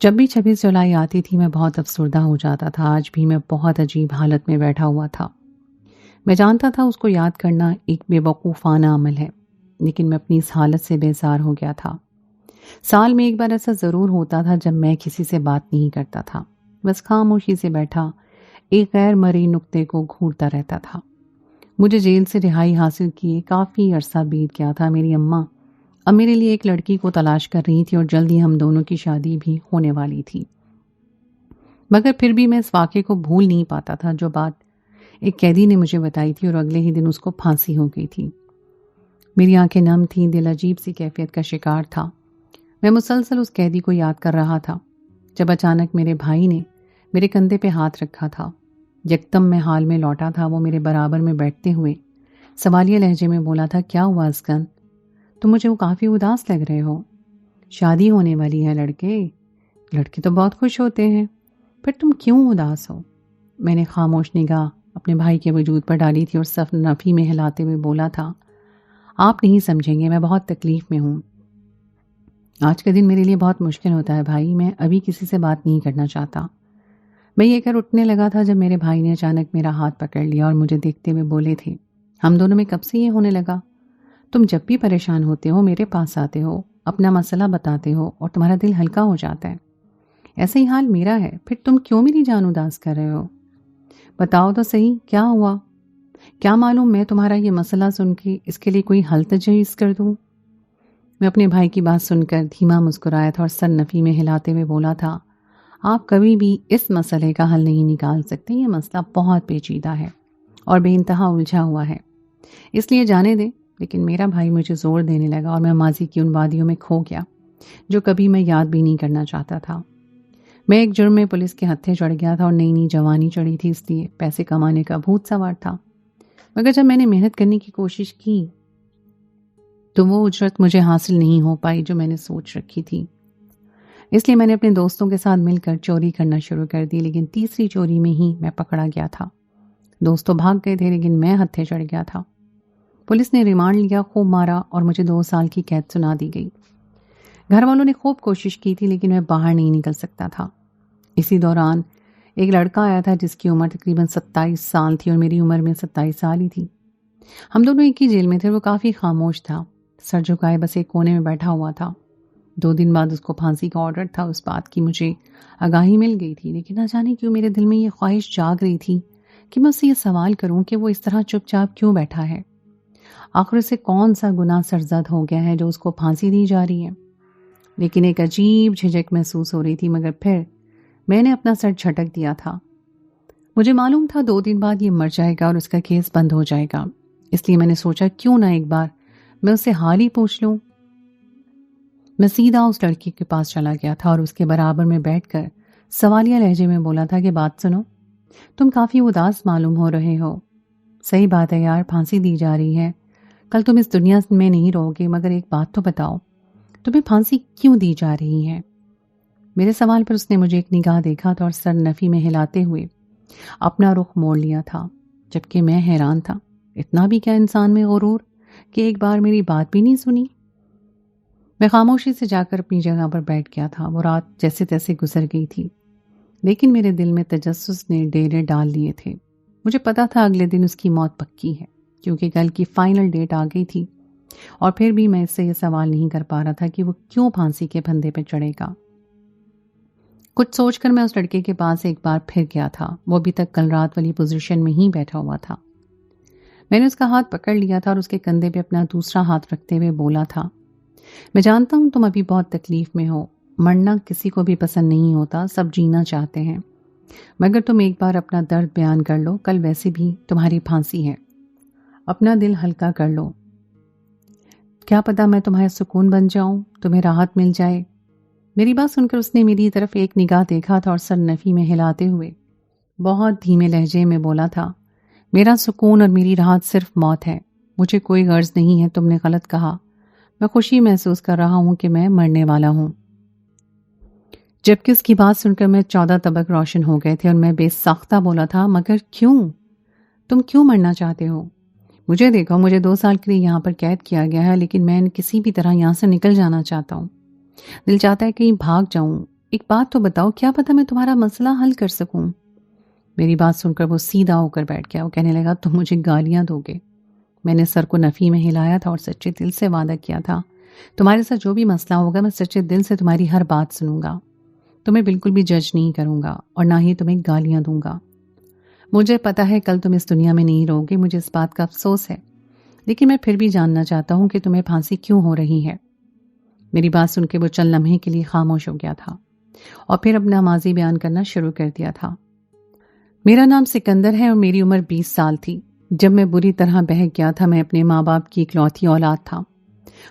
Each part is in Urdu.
جب بھی 26 جولائی آتی تھی میں بہت افسردہ ہو جاتا تھا۔ آج بھی میں بہت عجیب حالت میں بیٹھا ہوا تھا۔ میں جانتا تھا اس کو یاد کرنا ایک بے وقوفانہ عمل ہے، لیکن میں اپنی اس حالت سے بیزار ہو گیا تھا۔ سال میں ایک بار ایسا ضرور ہوتا تھا جب میں کسی سے بات نہیں کرتا تھا، بس خاموشی سے بیٹھا ایک غیر مرئی نقطے کو گھورتا رہتا تھا۔ مجھے جیل سے رہائی حاصل کیے کافی عرصہ بیت گیا تھا۔ میری اماں اب میرے لیے ایک لڑکی کو تلاش کر رہی تھی اور جلدی ہم دونوں کی شادی بھی ہونے والی تھی، مگر پھر بھی میں اس واقعے کو بھول نہیں پاتا تھا جو بات ایک قیدی نے مجھے بتائی تھی، اور اگلے ہی دن اس کو پھانسی ہو گئی تھی۔ میری آنکھیں نم تھیں، دل عجیب سی کیفیت کا شکار تھا۔ میں مسلسل اس قیدی کو یاد کر رہا تھا جب اچانک میرے بھائی نے میرے کندھے پہ ہاتھ رکھا تھا۔ یکدم میں حال میں لوٹا تھا۔ وہ میرے برابر میں بیٹھتے ہوئے سوالیہ لہجے میں بولا تھا، کیا ہوا اسکند؟ تم مجھے وہ کافی اداس لگ رہے ہو۔ شادی ہونے والی ہے لڑکے تو بہت خوش ہوتے ہیں، پھر تم کیوں اداس ہو؟ میں نے خاموش نگاہ اپنے بھائی کے وجود پر ڈالی تھی اور صف نفی میں ہلاتے ہوئے بولا تھا، آپ نہیں سمجھیں گے، میں بہت تکلیف میں ہوں۔ آج کا دن میرے لیے بہت مشکل ہوتا ہے بھائی، میں ابھی کسی سے بات نہیں کرنا چاہتا۔ میں یہ کر اٹھنے لگا تھا جب میرے بھائی نے اچانک میرا ہاتھ پکڑ لیا اور مجھے دیکھتے ہوئے بولے تھے، ہم دونوں میں کب سے یہ ہونے لگا؟ تم جب بھی پریشان ہوتے ہو میرے پاس آتے ہو، اپنا مسئلہ بتاتے ہو اور تمہارا دل ہلکا ہو جاتا ہے۔ ایسا ہی حال میرا ہے، پھر تم کیوں میری جان اداس کر رہے ہو؟ بتاؤ تو صحیح، کیا ہوا؟ کیا معلوم میں تمہارا یہ مسئلہ سن کے اس کے لیے کوئی حل تجویز کر دوں۔ میں اپنے بھائی کی بات سن کر دھیما مسکرایا تھا اور سر نفی میں ہلاتے ہوئے بولا تھا، آپ کبھی بھی اس مسئلے کا حل نہیں نکال سکتے، یہ مسئلہ بہت پیچیدہ ہے اور بے انتہا الجھا ہوا ہے، اس لیے جانے دیں۔ لیکن میرا بھائی مجھے زور دینے لگا اور میں ماضی کی ان وادیوں میں کھو گیا جو کبھی میں یاد بھی نہیں کرنا چاہتا تھا۔ میں ایک جرم میں پولیس کے ہتھے چڑھ گیا تھا اور نئی نئی جوانی چڑھی تھی، اس لیے پیسے کمانے کا بھوت سوار تھا۔ مگر جب میں نے محنت کرنے کی کوشش کی تو وہ اجرت مجھے حاصل نہیں ہو پائی جو میں نے سوچ رکھی تھی۔ اس لیے میں نے اپنے دوستوں کے ساتھ مل کر چوری کرنا شروع کر دی، لیکن تیسری چوری میں ہی میں پکڑا گیا تھا۔ دوست تو بھاگ گئے تھے لیکن میں ہتھے چڑھ گیا تھا۔ پولیس نے ریمانڈ لیا، خوب مارا اور مجھے 2 سال کی قید سنا دی گئی۔ گھر والوں نے خوب کوشش کی تھی لیکن میں باہر نہیں نکل سکتا تھا۔ اسی دوران ایک لڑکا آیا تھا جس کی عمر تقریباً 27 سال تھی اور میری عمر میں 27 سال ہی تھی۔ ہم دونوں ایک ہی جیل میں تھے۔ وہ کافی خاموش تھا، سر جھکائے بس ایک کونے میں بیٹھا ہوا تھا۔ 2 دن بعد اس کو پھانسی کا آرڈر تھا۔ اس بات کی مجھے آگاہی مل گئی تھی، لیکن نہ جانے کیوں میرے دل میں یہ خواہش جاگ رہی تھی کہ میں اس سے یہ سوال کروں کہ وہ اس طرح چپ چاپ کیوں بیٹھا ہے۔ آخر اسے کون سا گناہ سرزد ہو گیا ہے جو اس کو پھانسی دی جا رہی ہے؟ لیکن ایک عجیب جھجک محسوس ہو رہی تھی، مگر پھر میں نے اپنا سر جھٹک دیا تھا۔ مجھے معلوم تھا 2 دن بعد یہ مر جائے گا اور اس کا کیس بند ہو جائے گا، اس لیے میں نے سوچا کیوں نہ ایک بار میں اس سے حال ہی پوچھ لوں۔ میں سیدھا اس لڑکی کے پاس چلا گیا تھا اور اس کے برابر میں بیٹھ کر سوالیہ لہجے میں بولا تھا کہ بات سنو، تم کافی اداس معلوم ہو رہے ہو۔ صحیح بات ہے یار، پھانسی دی جا رہی ہے، کل تم اس دنیا میں نہیں رہو گے، مگر ایک بات تو بتاؤ، تمہیں پھانسی کیوں دی جا رہی ہے؟ میرے سوال پر اس نے مجھے ایک نگاہ دیکھا تھا اور سر نفی میں ہلاتے ہوئے اپنا رخ موڑ لیا تھا، جبکہ میں حیران تھا، اتنا بھی کیا انسان میں غرور کہ ایک بار میری بات بھی نہیں سنی۔ میں خاموشی سے جا کر اپنی جگہ پر بیٹھ گیا تھا۔ وہ رات جیسے تیسے گزر گئی تھی، لیکن میرے دل میں تجسس نے ڈیرے ڈال لیے تھے۔ مجھے پتا تھا اگلے دن اس کی موت پکی ہے، کیونکہ کل کی فائنل ڈیٹ آ گئی تھی، اور پھر بھی میں اس سے یہ سوال نہیں کر پا رہا تھا کہ وہ کیوں پھانسی کے پھندے پہ چڑھے گا۔ کچھ سوچ کر میں اس لڑکے کے پاس ایک بار پھر گیا تھا۔ وہ ابھی تک کل رات والی پوزیشن میں ہی بیٹھا ہوا تھا۔ میں نے اس کا ہاتھ پکڑ لیا تھا اور اس کے کندھے پہ اپنا دوسرا ہاتھ رکھتے ہوئے بولا تھا، میں جانتا ہوں تم ابھی بہت تکلیف میں ہو، مرنا کسی کو بھی پسند نہیں ہوتا، سب جینا چاہتے ہیں، مگر تم ایک بار اپنا درد بیان کر لو، کل ویسے بھی تمہاری پھانسی ہے، اپنا دل ہلکا کر لو، کیا پتا میں تمہارا سکون بن جاؤں، تمہیں راحت مل جائے۔ میری بات سن کر اس نے میری طرف ایک نگاہ دیکھا تھا اور سر نفی میں ہلاتے ہوئے بہت دھیمے لہجے میں بولا تھا، میرا سکون اور میری راحت صرف موت ہے، مجھے کوئی غرض نہیں ہے، تم نے غلط کہا، میں خوشی محسوس کر رہا ہوں کہ میں مرنے والا ہوں۔ جبکہ اس کی بات سن کر میں 14 طبق روشن ہو گئے تھے اور میں بے ساختہ بولا تھا، مگر کیوں؟ تم کیوں مرنا چاہتے ہو؟ مجھے دیکھو، مجھے 2 سال کے لیے یہاں پر قید کیا گیا ہے، لیکن میں کسی بھی طرح یہاں سے نکل جانا چاہتا ہوں۔ دل چاہتا ہے کہیں بھاگ جاؤں، ایک بات تو بتاؤ، کیا پتا میں تمہارا مسئلہ حل کر سکوں۔ میری بات سن کر وہ سیدھا ہو کر بیٹھ گیا۔ وہ کہنے لگا تم مجھے گالیاں دو گے؟ میں نے سر کو نفی میں ہلایا تھا اور سچے دل سے وعدہ کیا تھا تمہارے ساتھ جو بھی مسئلہ ہوگا میں سچے دل سے تمہاری ہر بات سنوں گا، تمہیں بالکل بھی جج نہیں کروں گا اور نہ ہی تمہیں گالیاں دوں گا۔ مجھے پتا ہے کل تم اس دنیا میں نہیں رہو گے، مجھے اس بات کا افسوس ہے، لیکن میں پھر بھی جاننا چاہتا ہوں کہ تمہیں پھانسی کیوں ہو رہی ہے۔ میری بات سن کے وہ چند لمحے کے لیے خاموش ہو گیا تھا اور پھر اپنا ماضی بیان کرنا شروع کر دیا تھا۔ میرا نام سکندر ہے اور میری عمر 20 سال تھی جب میں بری طرح بہک گیا تھا۔ میں اپنے ماں باپ کی اکلوتی اولاد تھا۔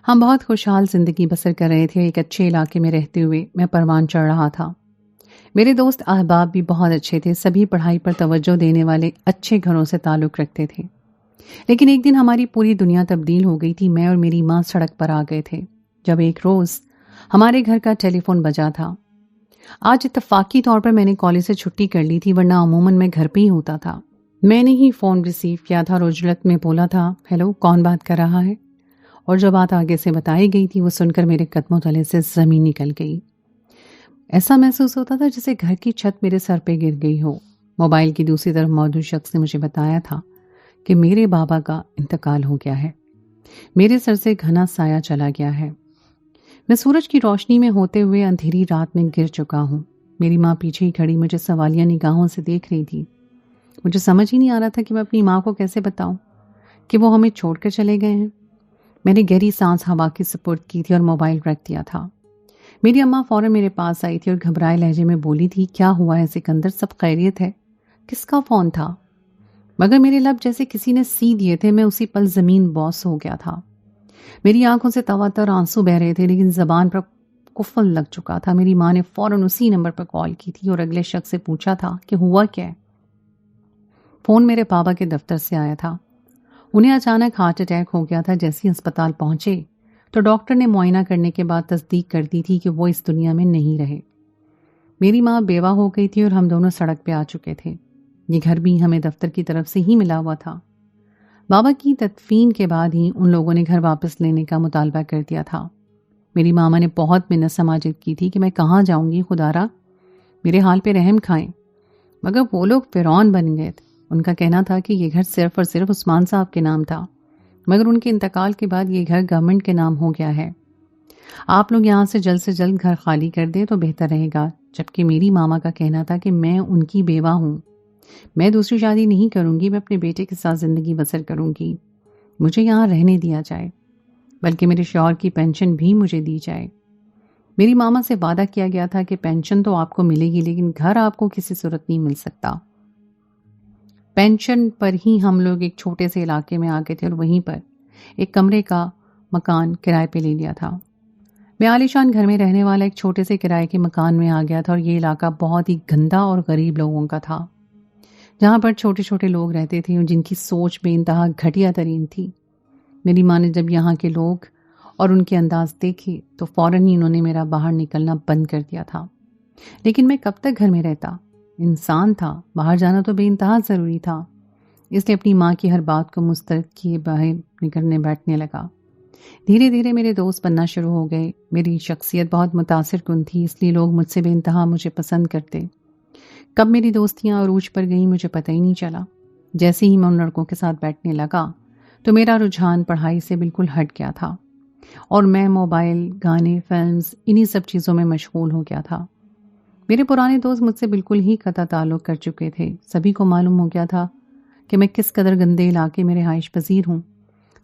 ہم بہت خوشحال زندگی بسر کر رہے تھے۔ ایک اچھے علاقے میں رہتے ہوئے میں پروان چڑھ رہا تھا۔ میرے دوست احباب بھی بہت اچھے تھے، سبھی پڑھائی پر توجہ دینے والے اچھے گھروں سے تعلق رکھتے تھے۔ لیکن ایک دن ہماری پوری دنیا تبدیل ہو گئی تھی۔ میں اور میری ماں سڑک پر آ گئے تھے جب ایک روز ہمارے گھر کا ٹیلی فون بجا تھا۔ آج اتفاقی طور پر میں نے کالج سے چھٹی کر لی تھی، ورنہ عموماً میں گھر پہ ہی ہوتا تھا۔ میں نے ہی فون ریسیو کیا تھا اور عجلت میں بولا تھا، ہیلو، کون بات کر رہا ہے؟ اور جو بات آگے سے بتائی گئی تھی وہ سن کر میرے قدموں تلے سے زمین نکل گئی۔ ایسا محسوس ہوتا تھا جیسے گھر کی چھت میرے سر پہ گر گئی ہو۔ موبائل کی دوسری طرف موجود شخص نے مجھے بتایا تھا کہ میرے بابا کا انتقال ہو گیا ہے۔ میرے سر سے گھنا سایہ چلا گیا ہے۔ میں سورج کی روشنی میں ہوتے ہوئے اندھیری رات میں گر چکا ہوں۔ میری ماں پیچھے ہی کھڑی مجھے سوالیہ نگاہوں سے دیکھ رہی تھی۔ مجھے سمجھ ہی نہیں آ رہا تھا کہ میں اپنی ماں کو کیسے بتاؤں کہ وہ ہمیں چھوڑ کر چلے گئے ہیں۔ میں نے گہری سانس ہوا کی سپرد کی تھی اور موبائل رکھ دیا تھا۔ میری اماں فوراً میرے پاس آئی تھی اور گھبرائے لہجے میں بولی تھی، کیا ہوا ہے سکندر، سب خیریت ہے؟ کس کا فون تھا؟ مگر میرے لب جیسے کسی نے سی دیے تھے۔ میں اسی پل زمین بوس ہو گیا تھا۔ میری آنکھوں سے تواتر آنسو بہ رہے تھے، لیکن زبان پر قفل لگ چکا تھا۔ میری ماں نے فوراً اسی نمبر پر کال کی تھی اور اگلے شخص سے پوچھا تھا کہ ہوا کیا ہے۔ فون میرے بابا کے دفتر سے آیا تھا۔ انہیں اچانک ہارٹ اٹیک ہو گیا تھا۔ جیسے ہی اسپتال پہنچے تو ڈاکٹر نے معائنہ کرنے کے بعد تصدیق کر دی تھی کہ وہ اس دنیا میں نہیں رہے۔ میری ماں بیوہ ہو گئی تھی اور ہم دونوں سڑک پہ آ چکے تھے۔ یہ گھر بھی ہمیں دفتر کی طرف سے ہی ملا ہوا تھا۔ بابا کی تدفین کے بعد ہی ان لوگوں نے گھر واپس لینے کا مطالبہ کر دیا تھا۔ میری ماما نے بہت منت سماجت کی تھی کہ میں کہاں جاؤں گی، خدارا میرے حال پہ رحم کھائیں، مگر وہ لوگ فرعون بن گئے تھے۔ ان کا کہنا تھا کہ یہ گھر صرف اور صرف عثمان صاحب کے نام تھا، مگر ان کے انتقال کے بعد یہ گھر گورنمنٹ کے نام ہو گیا ہے۔ آپ لوگ یہاں سے جلد گھر خالی کر دیں تو بہتر رہے گا۔ جبکہ میری ماما کا کہنا تھا کہ میں ان کی بیوہ ہوں، میں دوسری شادی نہیں کروں گی، میں اپنے بیٹے کے ساتھ زندگی بسر کروں گی، مجھے یہاں رہنے دیا جائے، بلکہ میرے شوہر کی پینشن بھی مجھے دی جائے۔ میری ماما سے وعدہ کیا گیا تھا کہ پینشن تو آپ کو ملے گی، لیکن گھر آپ کو کسی صورت نہیں مل سکتا۔ پینشن پر ہی ہم لوگ ایک چھوٹے سے علاقے میں آ گئے تھے اور وہیں پر ایک کمرے کا مکان کرائے پہ لے لیا تھا۔ میں عالیشان گھر میں رہنے والا ایک چھوٹے سے کرائے کے مکان میں آ گیا تھا، اور یہ علاقہ بہت ہی گندا اور غریب لوگوں کا تھا، جہاں پر چھوٹے چھوٹے لوگ رہتے تھے جن کی سوچ بے انتہا گھٹیا ترین تھی۔ میری ماں نے جب یہاں کے لوگ اور ان کے انداز دیکھے تو فوراً ہی انہوں نے میرا باہر نکلنا بند کر دیا تھا۔ لیکن میں کب تک گھر میں رہتا؟ انسان تھا، باہر جانا تو بے انتہا ضروری تھا۔ اس لیے اپنی ماں کی ہر بات کو مسترد کیے باہر نکلنے بیٹھنے لگا۔ دھیرے دھیرے میرے دوست بننا شروع ہو گئے۔ میری شخصیت بہت متاثر کن تھی، اس لیے لوگ مجھ سے بے انتہا مجھے پسند کرتے۔ کب میری دوستیاں عروج پر گئیں مجھے پتہ ہی نہیں چلا۔ جیسے ہی میں ان لڑکوں کے ساتھ بیٹھنے لگا تو میرا رجحان پڑھائی سے بالکل ہٹ گیا تھا، اور میں موبائل، گانے، فلمز، انہی سب چیزوں میں مشغول ہو گیا تھا۔ میرے پرانے دوست مجھ سے بالکل ہی قطع تعلق کر چکے تھے۔ سبھی کو معلوم ہو گیا تھا کہ میں کس قدر گندے علاقے میں رہائش پذیر ہوں۔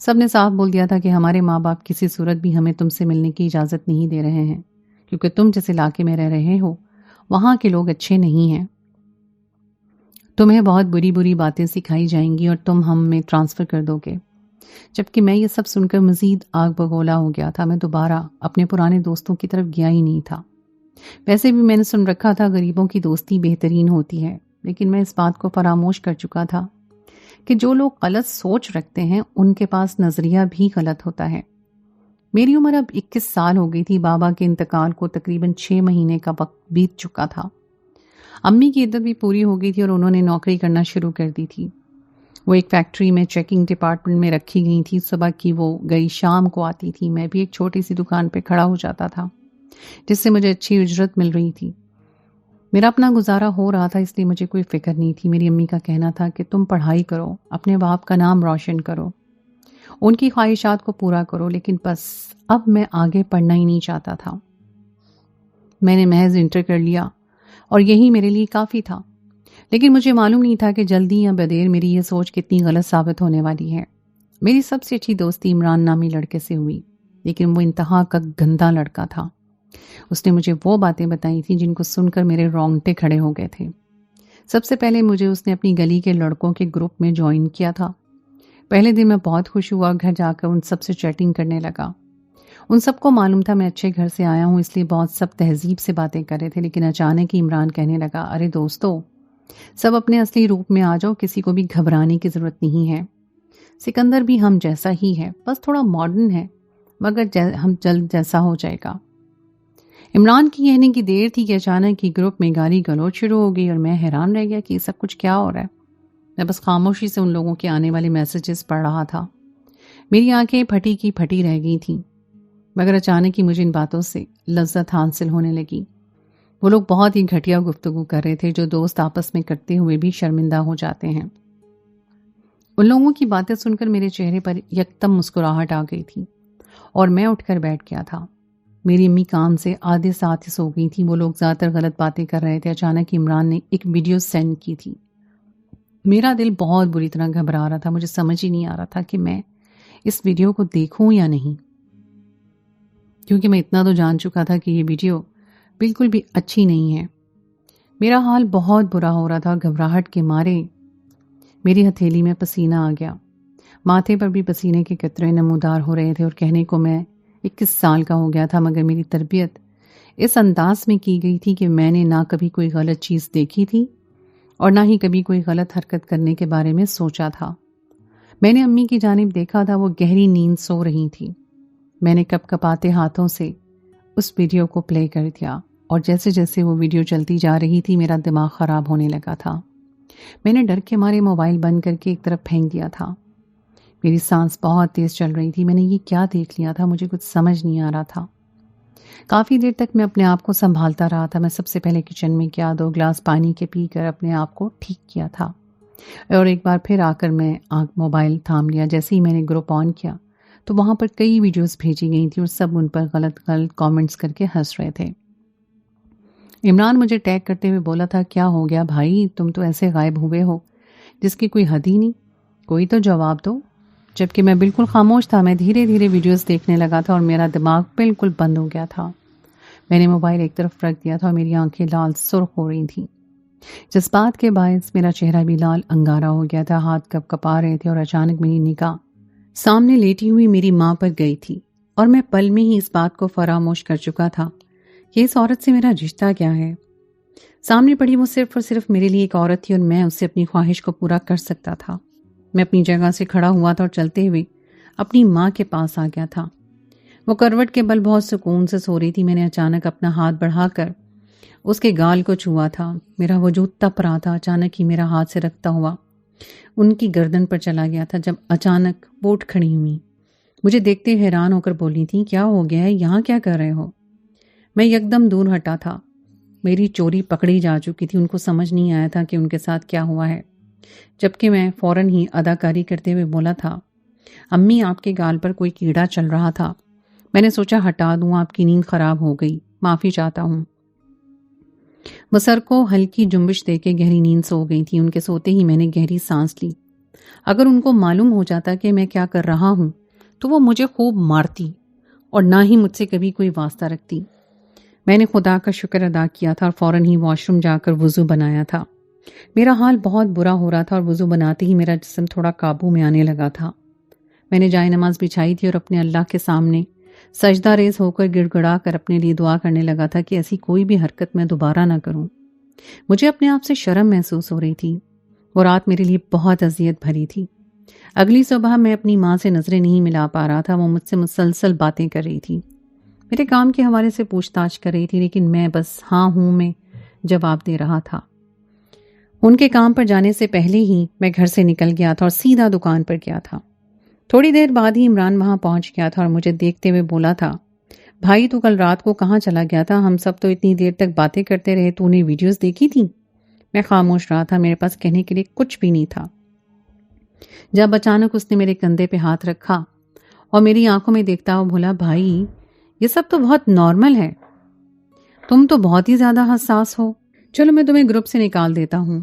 سب نے صاف بول دیا تھا کہ ہمارے ماں باپ کسی صورت بھی ہمیں تم سے ملنے کی اجازت نہیں دے رہے ہیں، کیونکہ تم جس علاقے میں رہ رہے ہو وہاں کے لوگ اچھے نہیں ہیں، تمہیں بہت بری بری باتیں سکھائی جائیں گی اور تم ہم میں ٹرانسفر کر دو گے۔ جبکہ میں یہ سب سن کر مزید آگ بگولا ہو گیا تھا۔ میں دوبارہ اپنے پرانے دوستوں کی طرف گیا ہی نہیں تھا۔ ویسے بھی میں نے سن رکھا تھا غریبوں کی دوستی بہترین ہوتی ہے، لیکن میں اس بات کو فراموش کر چکا تھا کہ جو لوگ غلط سوچ رکھتے ہیں ان کے پاس نظریہ بھی غلط ہوتا ہے۔ میری عمر اب 21 سال ہو گئی تھی۔ بابا کے انتقال کو تقریباً 6 مہینے کا وقت بیت چکا تھا۔ امی کی عدت بھی پوری ہو گئی تھی اور انہوں نے نوکری کرنا شروع کر دی تھی۔ وہ ایک فیکٹری میں چیکنگ ڈپارٹمنٹ میں رکھی گئی تھی۔ صبح کی وہ گئی شام کو آتی تھی، میں بھی ایک چھوٹی سی دکان پہ کھڑا ہو جاتا تھا۔ جس سے مجھے اچھی اجرت مل رہی تھی۔ میرا اپنا گزارا ہو رہا تھا، اس لیے مجھے کوئی فکر نہیں تھی۔ میری امی کا کہنا تھا کہ تم پڑھائی کرو، اپنے باپ کا نام روشن کرو، ان کی خواہشات کو پورا کرو، لیکن بس اب میں آگے پڑھنا ہی نہیں چاہتا تھا۔ میں نے محض انٹر کر لیا اور یہی میرے لیے کافی تھا، لیکن مجھے معلوم نہیں تھا کہ جلدی یا بدیر میری یہ سوچ کتنی غلط ثابت ہونے والی ہے۔ میری سب سے اچھی دوستی عمران نامی لڑکے سے ہوئی، لیکن وہ انتہا کا گندا لڑکا تھا۔ اس نے مجھے وہ باتیں بتائی تھیں جن کو سن کر میرے رونگٹے کھڑے ہو گئے تھے۔ سب سے پہلے مجھے اس نے اپنی گلی کے لڑکوں کے گروپ میں جوائن کیا تھا۔ پہلے دن میں بہت خوش ہوا، گھر جا کر ان سب سے چیٹنگ کرنے لگا۔ ان سب کو معلوم تھا میں اچھے گھر سے آیا ہوں، اس لیے بہت سب تہذیب سے باتیں کر رہے تھے، لیکن اچانک ہی عمران کہنے لگا، ارے دوستو، سب اپنے اصلی روپ میں آ جاؤ، کسی کو بھی گھبرانے کی ضرورت نہیں ہے۔ سکندر بھی ہم جیسا ہی ہے، بس تھوڑا ماڈرن ہے، مگر ہم جلد جیسا ہو جائے گا۔ عمران کی کہنے کی دیر تھی کہ اچانک ہی گروپ میں گالی گلوچ شروع ہو گئی اور میں حیران رہ گیا کہ یہ سب کچھ کیا ہو رہا ہے۔ میں بس خاموشی سے ان لوگوں کے آنے والے میسیجز پڑھ رہا تھا۔ میری آنکھیں پھٹی کی پھٹی رہ گئی تھیں، مگر اچانک ہی مجھے ان باتوں سے لذت حاصل ہونے لگی۔ وہ لوگ بہت ہی گھٹیا گفتگو کر رہے تھے جو دوست آپس میں کرتے ہوئے بھی شرمندہ ہو جاتے ہیں۔ ان لوگوں کی باتیں سن کر میرے چہرے پر یکدم مسکراہٹ آ گئی تھی اور میں اٹھ کر بیٹھ گیا تھا۔ میری امی کام سے آدھے ساتھ سو گئی تھی، وہ لوگ زیادہ تر غلط باتیں کر رہے تھے۔ اچانک عمران نے ایک ویڈیو سینڈ کی تھی۔ میرا دل بہت بری طرح گھبرا رہا تھا، مجھے سمجھ ہی نہیں آ رہا تھا کہ میں اس ویڈیو کو دیکھوں یا نہیں، کیونکہ میں اتنا تو جان چکا تھا کہ یہ ویڈیو بالکل بھی اچھی نہیں ہے۔ میرا حال بہت برا ہو رہا تھا اور گھبراہٹ کے مارے میری ہتھیلی میں پسینہ آ گیا، ماتھے پر بھی پسینے کے قطرے نمودار ہو رہے تھے، اور کہنے کو میں 21 سال کا ہو گیا تھا، مگر میری تربیت اس انداز میں کی گئی تھی کہ میں نے نہ کبھی کوئی غلط چیز دیکھی تھی اور نہ ہی کبھی کوئی غلط حرکت کرنے کے بارے میں سوچا تھا۔ میں نے امی کی جانب دیکھا تھا، وہ گہری نیند سو رہی تھی۔ میں نے کپ کپاتے ہاتھوں سے اس ویڈیو کو پلے کر دیا، اور جیسے جیسے وہ ویڈیو چلتی جا رہی تھی میرا دماغ خراب ہونے لگا تھا۔ میں نے ڈر کے مارے موبائل بند کر کے ایک طرف پھینک دیا تھا۔ میری سانس بہت تیز چل رہی تھی۔ میں نے یہ کیا دیکھ لیا تھا، مجھے کچھ سمجھ نہیں آ رہا تھا۔ کافی دیر تک میں اپنے آپ کو سنبھالتا رہا تھا۔ میں سب سے پہلے کچن میں گیا، 2 گلاس پانی کے پی کر اپنے آپ کو ٹھیک کیا تھا، اور ایک بار پھر آ کر میں موبائل تھام لیا۔ جیسے ہی میں نے گروپ آن کیا تو وہاں پر کئی ویڈیوز بھیجی گئی تھیں اور سب ان پر غلط کامنٹس کر کے ہنس رہے تھے۔ عمران مجھے ٹیگ کرتے ہوئے بولا تھا، کیا ہو گیا بھائی، تم تو ایسے غائب ہوئے ہو جس کی کوئی حد ہی نہیں، کوئی تو جواب دو۔ جبکہ میں بالکل خاموش تھا۔ میں دھیرے دھیرے ویڈیوز دیکھنے لگا تھا اور میرا دماغ بالکل بند ہو گیا تھا۔ میں نے موبائل ایک طرف رکھ دیا تھا اور میری آنکھیں لال سرخ ہو رہی تھیں۔ جذبات کے باعث میرا چہرہ بھی لال انگارا ہو گیا تھا، ہاتھ کپ کپا رہے تھے، اور اچانک میری نگاہ سامنے لیٹی ہوئی میری ماں پر گئی تھی، اور میں پل میں ہی اس بات کو فراموش کر چکا تھا کہ اس عورت سے میرا رشتہ کیا ہے۔ سامنے پڑی وہ صرف اور صرف میرے لیے ایک عورت تھی، اور میں اس سے اپنی خواہش کو پورا کر سکتا تھا۔ میں اپنی جگہ سے کھڑا ہوا تھا اور چلتے ہوئے اپنی ماں کے پاس آ گیا تھا۔ وہ کروٹ کے بل بہت سکون سے سو رہی تھی۔ میں نے اچانک اپنا ہاتھ بڑھا کر اس کے گال کو چھوا تھا۔ میرا وجود تپ رہا تھا۔ اچانک ہی میرا ہاتھ سے رکھتا ہوا ان کی گردن پر چلا گیا تھا، جب اچانک وہ اٹھ کھڑی ہوئی، مجھے دیکھتے حیران ہو کر بولی تھی، کیا ہو گیا ہے، یہاں کیا کر رہے ہو؟ میں یکدم دور ہٹا تھا۔ میری چوری پکڑی جا چکی تھی۔ ان کو سمجھ نہیں آیا تھا کہ ان کے ساتھ کیا ہوا ہے، جبکہ میں فوراً ہی اداکاری کرتے ہوئے بولا تھا، امی آپ کے گال پر کوئی کیڑا چل رہا تھا، میں نے سوچا ہٹا دوں، آپ کی نیند خراب ہو گئی، معافی چاہتا ہوں۔ وہ سر کو ہلکی جنبش دے کے گہری نیند سو گئی تھی۔ ان کے سوتے ہی میں نے گہری سانس لی۔ اگر ان کو معلوم ہو جاتا کہ میں کیا کر رہا ہوں تو وہ مجھے خوب مارتی اور نہ ہی مجھ سے کبھی کوئی واسطہ رکھتی۔ میں نے خدا کا شکر ادا کیا تھا اور فوراً ہی واش روم جا کر وضو بنایا تھا۔ میرا حال بہت برا ہو رہا تھا اور وضو بناتے ہی میرا جسم تھوڑا قابو میں آنے لگا تھا۔ میں نے جائے نماز بچھائی تھی اور اپنے اللہ کے سامنے سجدہ ریز ہو کر گڑ گڑا کر اپنے لیے دعا کرنے لگا تھا کہ ایسی کوئی بھی حرکت میں دوبارہ نہ کروں۔ مجھے اپنے آپ سے شرم محسوس ہو رہی تھی۔ وہ رات میرے لیے بہت اذیت بھری تھی۔ اگلی صبح میں اپنی ماں سے نظریں نہیں ملا پا رہا تھا۔ وہ مجھ سے مسلسل باتیں کر رہی تھی، میرے کام کے حوالے سے پوچھ تاچھ کر رہی تھی، لیکن میں بس ہاں ہوں میں جواب دے رہا تھا۔ ان کے کام پر جانے سے پہلے ہی میں گھر سے نکل گیا تھا اور سیدھا دکان پر گیا تھا۔ تھوڑی دیر بعد ہی عمران وہاں پہنچ گیا تھا اور مجھے دیکھتے ہوئے بولا تھا، بھائی تو کل رات کو کہاں چلا گیا تھا؟ ہم سب تو اتنی دیر تک باتیں کرتے رہے، تو نے ویڈیوز دیکھی تھی؟ میں خاموش رہا تھا، میرے پاس کہنے کے لیے کچھ بھی نہیں تھا، جب اچانک اس نے میرے کندھے پہ ہاتھ رکھا اور میری آنکھوں میں دیکھتا ہوا بولا، بھائی یہ سب تو بہت نارمل ہے، تم تو بہت ہی زیادہ حساس ہو، چلو میں تمہیں گروپ سے نکال دیتا ہوں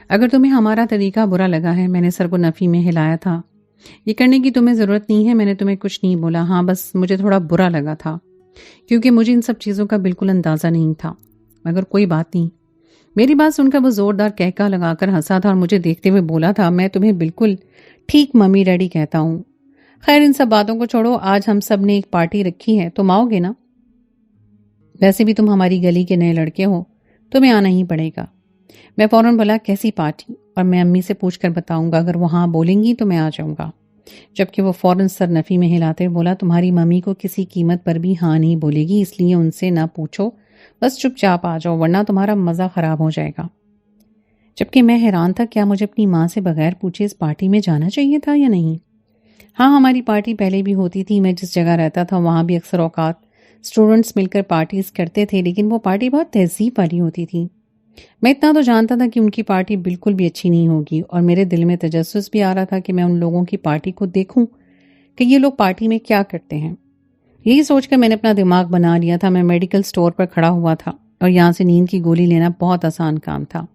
اگر تمہیں ہمارا طریقہ برا لگا ہے۔ میں نے سر کو نفی میں ہلایا تھا، یہ کرنے کی تمہیں ضرورت نہیں ہے، میں نے تمہیں کچھ نہیں بولا، ہاں بس مجھے تھوڑا برا لگا تھا کیونکہ مجھے ان سب چیزوں کا بالکل اندازہ نہیں تھا، مگر کوئی بات نہیں۔ میری بات سن کر وہ زوردار کہکا لگا کر ہنسا تھا اور مجھے دیکھتے ہوئے بولا تھا، میں تمہیں بالکل ٹھیک ممی ڈیڈی کہتا ہوں۔ خیر ان سب باتوں کو چھوڑو، آج ہم سب نے ایک پارٹی رکھی ہے، تم آؤ گے نا؟ ویسے بھی تم ہماری گلی کے نئے لڑکے ہو، تمہیں آنا ہی پڑے گا۔ میں فوراً بولا، کیسی پارٹی؟ اور میں امی سے پوچھ کر بتاؤں گا، اگر وہ ہاں بولیں گی تو میں آ جاؤں گا۔ جبکہ وہ فوراً سر نفی میں ہلاتے ہوئے بولا، تمہاری ممی کو کسی قیمت پر بھی ہاں نہیں بولے گی، اس لیے ان سے نہ پوچھو، بس چپ چاپ آ جاؤ ورنہ تمہارا مزہ خراب ہو جائے گا۔ جبکہ میں حیران تھا، کیا مجھے اپنی ماں سے بغیر پوچھے اس پارٹی میں جانا چاہیے تھا یا نہیں؟ ہاں ہماری پارٹی پہلے بھی ہوتی تھی، میں جس جگہ رہتا تھا وہاں بھی اکثر اوقات اسٹوڈنٹس مل کر پارٹیز کرتے تھے، لیکن وہ پارٹی بہت تہذیب والی ہوتی تھی۔ میں اتنا تو جانتا تھا کہ ان کی پارٹی بالکل بھی اچھی نہیں ہوگی، اور میرے دل میں تجسس بھی آ رہا تھا کہ میں ان لوگوں کی پارٹی کو دیکھوں کہ یہ لوگ پارٹی میں کیا کرتے ہیں۔ یہی سوچ کر میں نے اپنا دماغ بنا لیا تھا۔ میں میڈیکل سٹور پر کھڑا ہوا تھا اور یہاں سے نیند کی گولی لینا بہت آسان کام تھا۔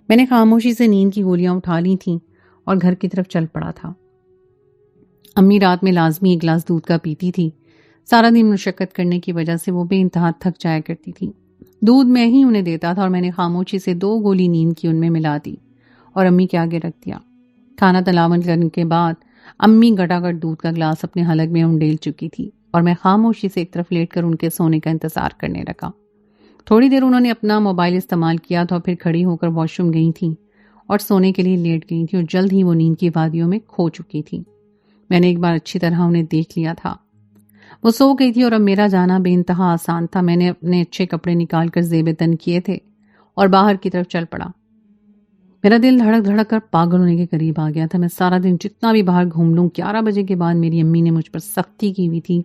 میں نے خاموشی سے نیند کی گولیاں اٹھا لی تھیں اور گھر کی طرف چل پڑا تھا۔ امی رات میں لازمی ایک گلاس دودھ کا پیتی تھی، سارا دن مشقت کرنے کی وجہ سے وہ بے انتہا تھک جایا کرتی تھی۔ دودھ میں ہی انہیں دیتا تھا اور میں نے خاموشی سے 2 گولی نیند کی ان میں ملا دی اور امی کے آگے رکھ دیا۔ کھانا تناول کرنے کے بعد امی گٹاگٹ دودھ کا گلاس اپنے حلق میں انڈیل چکی تھی اور میں خاموشی سے ایک طرف لیٹ کر ان کے سونے کا انتظار کرنے لگا۔ تھوڑی دیر انہوں نے اپنا موبائل استعمال کیا تھا، پھر کھڑی ہو کر واش روم گئی تھیں اور سونے کے لیے لیٹ گئی تھیں اور جلد ہی وہ نیند کی وادیوں میں کھو چکی تھیں۔ میں نے ایک بار اچھی طرح انہیں دیکھ لیا تھا، وہ سو گئی تھی اور اب میرا جانا بے انتہا آسان تھا۔ میں نے اپنے اچھے کپڑے نکال کر زیب تن کیے تھے اور باہر کی طرف چل پڑا۔ میرا دل دھڑک دھڑک کر پاگل ہونے کے قریب آ گیا تھا۔ میں سارا دن جتنا بھی باہر گھوم لوں، 11 بجے کے بعد میری امی نے مجھ پر سختی کی ہوئی تھی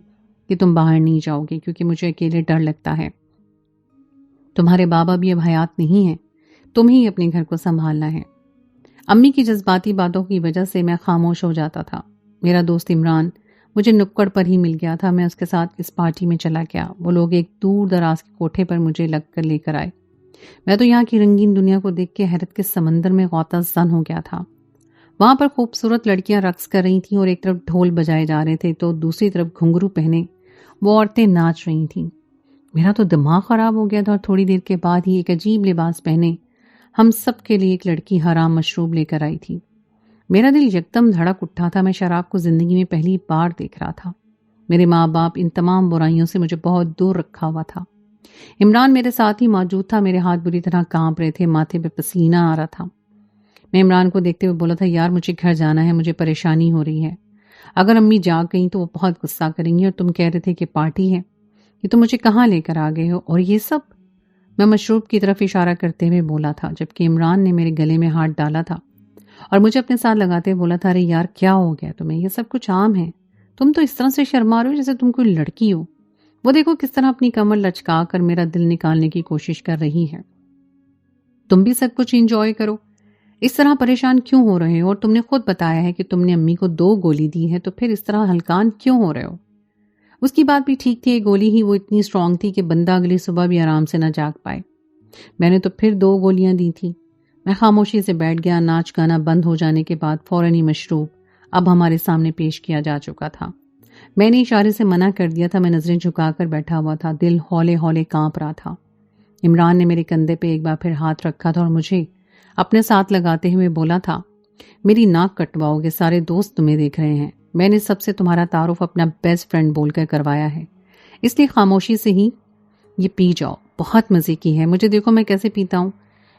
کہ تم باہر نہیں جاؤ گے کیونکہ مجھے اکیلے ڈر لگتا ہے، تمہارے بابا بھی اب حیات نہیں ہیں، تم ہی اپنے گھر کو سنبھالنا ہے۔ امی کی جذباتی باتوں کی وجہ سے میں خاموش ہو جاتا تھا۔ میرا دوست عمران مجھے نکڑ پر ہی مل گیا تھا، میں اس کے ساتھ اس پارٹی میں چلا گیا۔ وہ لوگ ایک دور دراز کے کوٹھے پر مجھے لگ کر لے کر آئے۔ میں تو یہاں کی رنگین دنیا کو دیکھ کے حیرت کے سمندر میں غوطہ زن ہو گیا تھا۔ وہاں پر خوبصورت لڑکیاں رقص کر رہی تھیں اور ایک طرف ڈھول بجائے جا رہے تھے تو دوسری طرف گھنگرو پہنے وہ عورتیں ناچ رہی تھیں۔ میرا تو دماغ خراب ہو گیا تھا اور تھوڑی دیر کے بعد ہی ایک عجیب لباس پہنے ہم سب کے لیے ایک لڑکی حرام مشروب لے کر آئی تھی۔ میرا دل یکدم دھڑک اٹھا تھا۔ میں شراب کو زندگی میں پہلی بار دیکھ رہا تھا۔ میرے ماں باپ ان تمام برائیوں سے مجھے بہت دور رکھا ہوا تھا۔ عمران میرے ساتھ ہی موجود تھا، میرے ہاتھ بری طرح کانپ رہے تھے، ماتھے پہ پسینہ آ رہا تھا۔ میں عمران کو دیکھتے ہوئے بولا تھا، یار مجھے گھر جانا ہے، مجھے پریشانی ہو رہی ہے، اگر امی جاگ گئیں تو وہ بہت غصہ کریں گی، اور تم کہہ رہے تھے کہ پارٹی ہے، یہ تم مجھے کہاں لے کر آ گئے ہو اور یہ سب؟ میں مشروب کی طرف اشارہ کرتے ہوئے بولا تھا، جبکہ عمران نے میرے گلے میں ہاتھ ڈالا تھا اور مجھے اپنے ساتھ لگاتے ہوئے بولا تھا، ارے یار کیا ہو گیا تمہیں، یہ سب کچھ عام ہے، تم تو اس طرح سے شرما رہے ہو جیسے تم کوئی لڑکی ہو۔ وہ دیکھو کس طرح اپنی کمر لچکا کر میرا دل نکالنے کی کوشش کر رہی ہے۔ تم بھی سب کچھ انجوائے کرو، اس طرح پریشان کیوں ہو رہے ہو؟ اور تم نے خود بتایا ہے کہ تم نے امی کو 2 گولی دی ہے، تو پھر اس طرح ہلکان کیوں ہو رہے ہو؟ اس کی بات بھی ٹھیک تھی، ایک گولی ہی وہ اتنی اسٹرانگ تھی کہ بندہ اگلی صبح بھی آرام سے نہ جاگ پائے۔ میں نے تو پھر 2 گولیاں دی تھی۔ میں خاموشی سے بیٹھ گیا۔ ناچ گانا بند ہو جانے کے بعد فوراً ہی مشروب اب ہمارے سامنے پیش کیا جا چکا تھا۔ میں نے اشارے سے منع کر دیا تھا۔ میں نظریں جھکا کر بیٹھا ہوا تھا، دل ہولے ہولے کانپ رہا تھا۔ عمران نے میرے کندھے پہ ایک بار پھر ہاتھ رکھا تھا اور مجھے اپنے ساتھ لگاتے ہوئے بولا تھا، میری ناک کٹواؤ گے، سارے دوست تمہیں دیکھ رہے ہیں، میں نے سب سے تمہارا تعارف اپنا بیسٹ فرینڈ بول کر کروایا ہے، اس لیے خاموشی سے ہی یہ پی جاؤ، بہت مزے کی ہے، مجھے دیکھو میں کیسے پیتا ہوں۔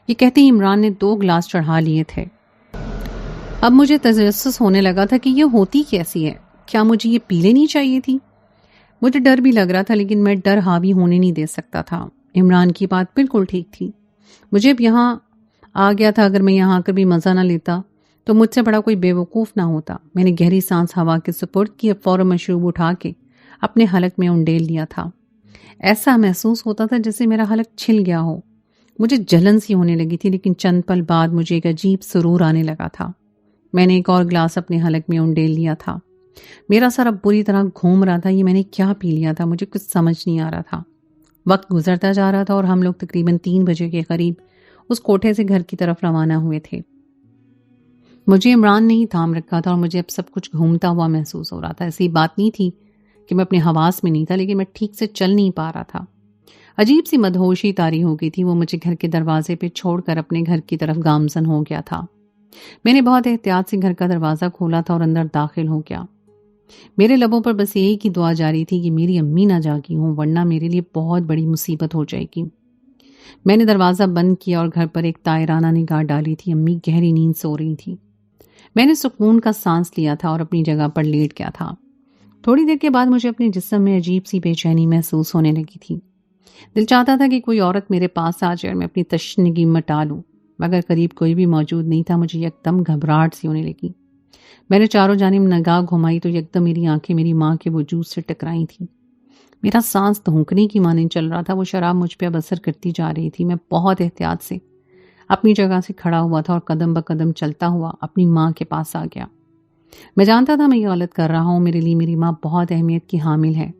یہ کہتے ہی عمران نے 2 گلاس چڑھا لیے تھے۔ اب مجھے تجسس ہونے لگا تھا کہ یہ ہوتی کیسی ہے، کیا مجھے یہ پی لینی چاہیے تھی؟ مجھے ڈر بھی لگ رہا تھا، لیکن میں ڈر حاوی ہونے نہیں دے سکتا تھا۔ عمران کی بات بالکل ٹھیک تھی، مجھے اب یہاں آ گیا تھا، اگر میں یہاں آ کر بھی مزہ نہ لیتا تو مجھ سے بڑا کوئی بے وقوف نہ ہوتا۔ میں نے گہری سانس ہوا کے سپرد کی، اب فوراً مشروب اٹھا کے اپنے حلق میں انڈیل لیا تھا۔ ایسا محسوس ہوتا تھا جیسے میرا حلق چھل گیا ہو. مجھے جلن سی ہونے لگی تھی، لیکن چند پل بعد مجھے ایک عجیب سرور آنے لگا تھا. میں نے ایک اور گلاس اپنے حلق میں انڈیل لیا تھا. میرا سر اب بری طرح گھوم رہا تھا. یہ میں نے کیا پی لیا تھا؟ مجھے کچھ سمجھ نہیں آ رہا تھا. وقت گزرتا جا رہا تھا اور ہم لوگ تقریباً 3 بجے کے قریب اس کوٹھے سے گھر کی طرف روانہ ہوئے تھے. مجھے عمران نے ہی تھام رکھا تھا اور مجھے اب سب کچھ گھومتا ہوا محسوس ہو رہا تھا. ایسی بات نہیں تھی کہ میں اپنے حواس میں نہیں تھا، لیکن میں ٹھیک سے چل نہیں پا رہا تھا. عجیب سی مدہوشی طاری ہو گئی تھی. وہ مجھے گھر کے دروازے پہ چھوڑ کر اپنے گھر کی طرف گامزن ہو گیا تھا. میں نے بہت احتیاط سے گھر کا دروازہ کھولا تھا اور اندر داخل ہو گیا. میرے لبوں پر بس یہی کی دعا جاری تھی کہ میری امی نہ جاگی ہوں، ورنہ میرے لیے بہت بڑی مصیبت ہو جائے گی. میں نے دروازہ بند کیا اور گھر پر ایک طائرانہ نگاہ ڈالی تھی. امی گہری نیند سو رہی تھی. میں نے سکون کا سانس لیا تھا اور اپنی جگہ پر لیٹ گیا تھا. تھوڑی دیر کے بعد مجھے اپنے جسم میں عجیب سی بے چینی محسوس ہونے لگی تھی. دل چاہتا تھا کہ کوئی عورت میرے پاس آ جائے اور میں اپنی تشنگی مٹا لوں، مگر قریب کوئی بھی موجود نہیں تھا. مجھے یکدم گھبراہٹ سی ہونے لگی. میں نے چاروں جانب نگاہ گھمائی تو یکدم میری آنکھیں میری ماں کے وجود سے ٹکرائی تھیں. میرا سانس دھونکنے کی مانند چل رہا تھا. وہ شراب مجھ پہ اب اثر کرتی جا رہی تھی. میں بہت احتیاط سے اپنی جگہ سے کھڑا ہوا تھا اور قدم بقدم چلتا ہوا اپنی ماں کے پاس آ گیا. میں جانتا تھا میں یہ غلط کر رہا ہوں. میرے لیے میری ماں بہت اہمیت کی حامل ہے.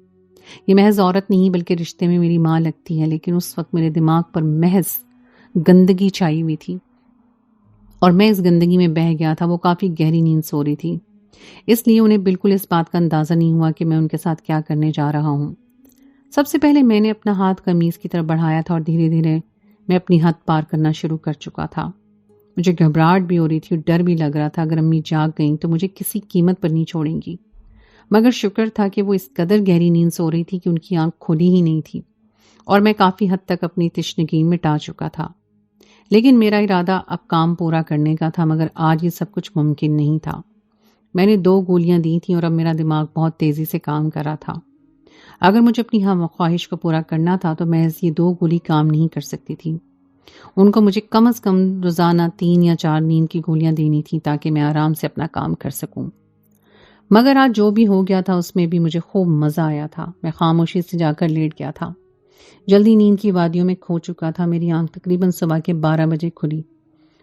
یہ محض عورت نہیں بلکہ رشتے میں میری ماں لگتی ہے. لیکن اس وقت میرے دماغ پر محض گندگی چھائی ہوئی تھی اور میں اس گندگی میں بہہ گیا تھا. وہ کافی گہری نیند سو رہی تھی، اس لیے انہیں بالکل اس بات کا اندازہ نہیں ہوا کہ میں ان کے ساتھ کیا کرنے جا رہا ہوں. سب سے پہلے میں نے اپنا ہاتھ قمیض کی طرف بڑھایا تھا اور دھیرے دھیرے میں اپنی حد پار کرنا شروع کر چکا تھا. مجھے گھبراہٹ بھی ہو رہی تھی اور ڈر بھی لگ رہا تھا اگر امی جاگ گئیں تو مجھے کسی قیمت پر نہیں چھوڑیں گی. مگر شکر تھا کہ وہ اس قدر گہری نیند سو رہی تھی کہ ان کی آنکھ کھلی ہی نہیں تھی اور میں کافی حد تک اپنی تشنگی مٹا چکا تھا. لیکن میرا ارادہ اب کام پورا کرنے کا تھا، مگر آج یہ سب کچھ ممکن نہیں تھا. میں نے 2 گولیاں دی تھیں اور اب میرا دماغ بہت تیزی سے کام کر رہا تھا. اگر مجھے اپنی خواہش کو پورا کرنا تھا تو محض یہ 2 گولی کام نہیں کر سکتی تھی. ان کو مجھے کم از کم روزانہ 3 یا 4 نیند کی گولیاں دینی تھیں تاکہ میں آرام سے اپنا کام کر سکوں. مگر آج جو بھی ہو گیا تھا اس میں بھی مجھے خوب مزہ آیا تھا. میں خاموشی سے جا کر لیٹ گیا تھا. جلدی نیند کی وادیوں میں کھو چکا تھا. میری آنکھ تقریباً صبح کے 12 بجے کھلی.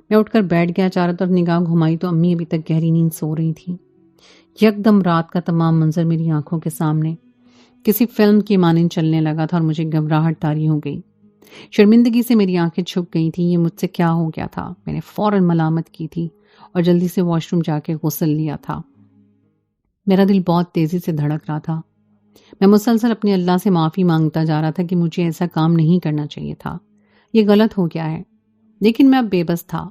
میں اٹھ کر بیٹھ گیا. چاروں طرف نگاہ گھمائی تو امی ابھی تک گہری نیند سو رہی تھی. یکدم رات کا تمام منظر میری آنکھوں کے سامنے کسی فلم کی مانند چلنے لگا تھا اور مجھے گھبراہٹ طاری ہو گئی. شرمندگی سے میری آنکھیں چھپ گئی تھیں. یہ مجھ سے کیا ہو گیا تھا؟ میں نے فوراً ملامت کی تھی اور جلدی سے واش روم جا کے غسل لیا تھا. میرا دل بہت تیزی سے دھڑک رہا تھا. میں مسلسل اپنے اللہ سے معافی مانگتا جا رہا تھا کہ مجھے ایسا کام نہیں کرنا چاہیے تھا. یہ غلط ہو گیا ہے. لیکن میں اب بے بس تھا.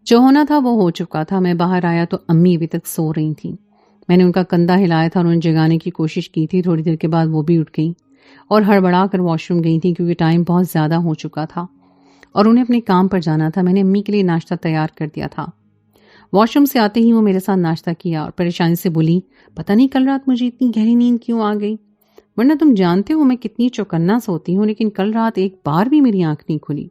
جو ہونا تھا وہ ہو چکا تھا. میں باہر آیا تو امی ابھی تک سو رہی تھیں. میں نے ان کا کندھا ہلایا تھا اور انہیں جگانے کی کوشش کی تھی. تھوڑی دیر کے بعد وہ بھی اٹھ گئیں اور ہڑبڑا کر واش روم گئی تھیں کیونکہ ٹائم بہت زیادہ ہو چکا تھا اور انہیں اپنے کام پر جانا تھا. میں نے امی کے لیے ناشتہ تیار کر دیا تھا. واش روم سے آتے ہی وہ میرے ساتھ ناشتہ کیا اور پریشانی سے بولی، پتہ نہیں کل رات مجھے اتنی گہری نیند کیوں آ گئی، ورنہ تم جانتے ہو میں کتنی چوکنا سوتی ہوں، لیکن کل رات ایک بار بھی میری آنکھ نہیں کھلی.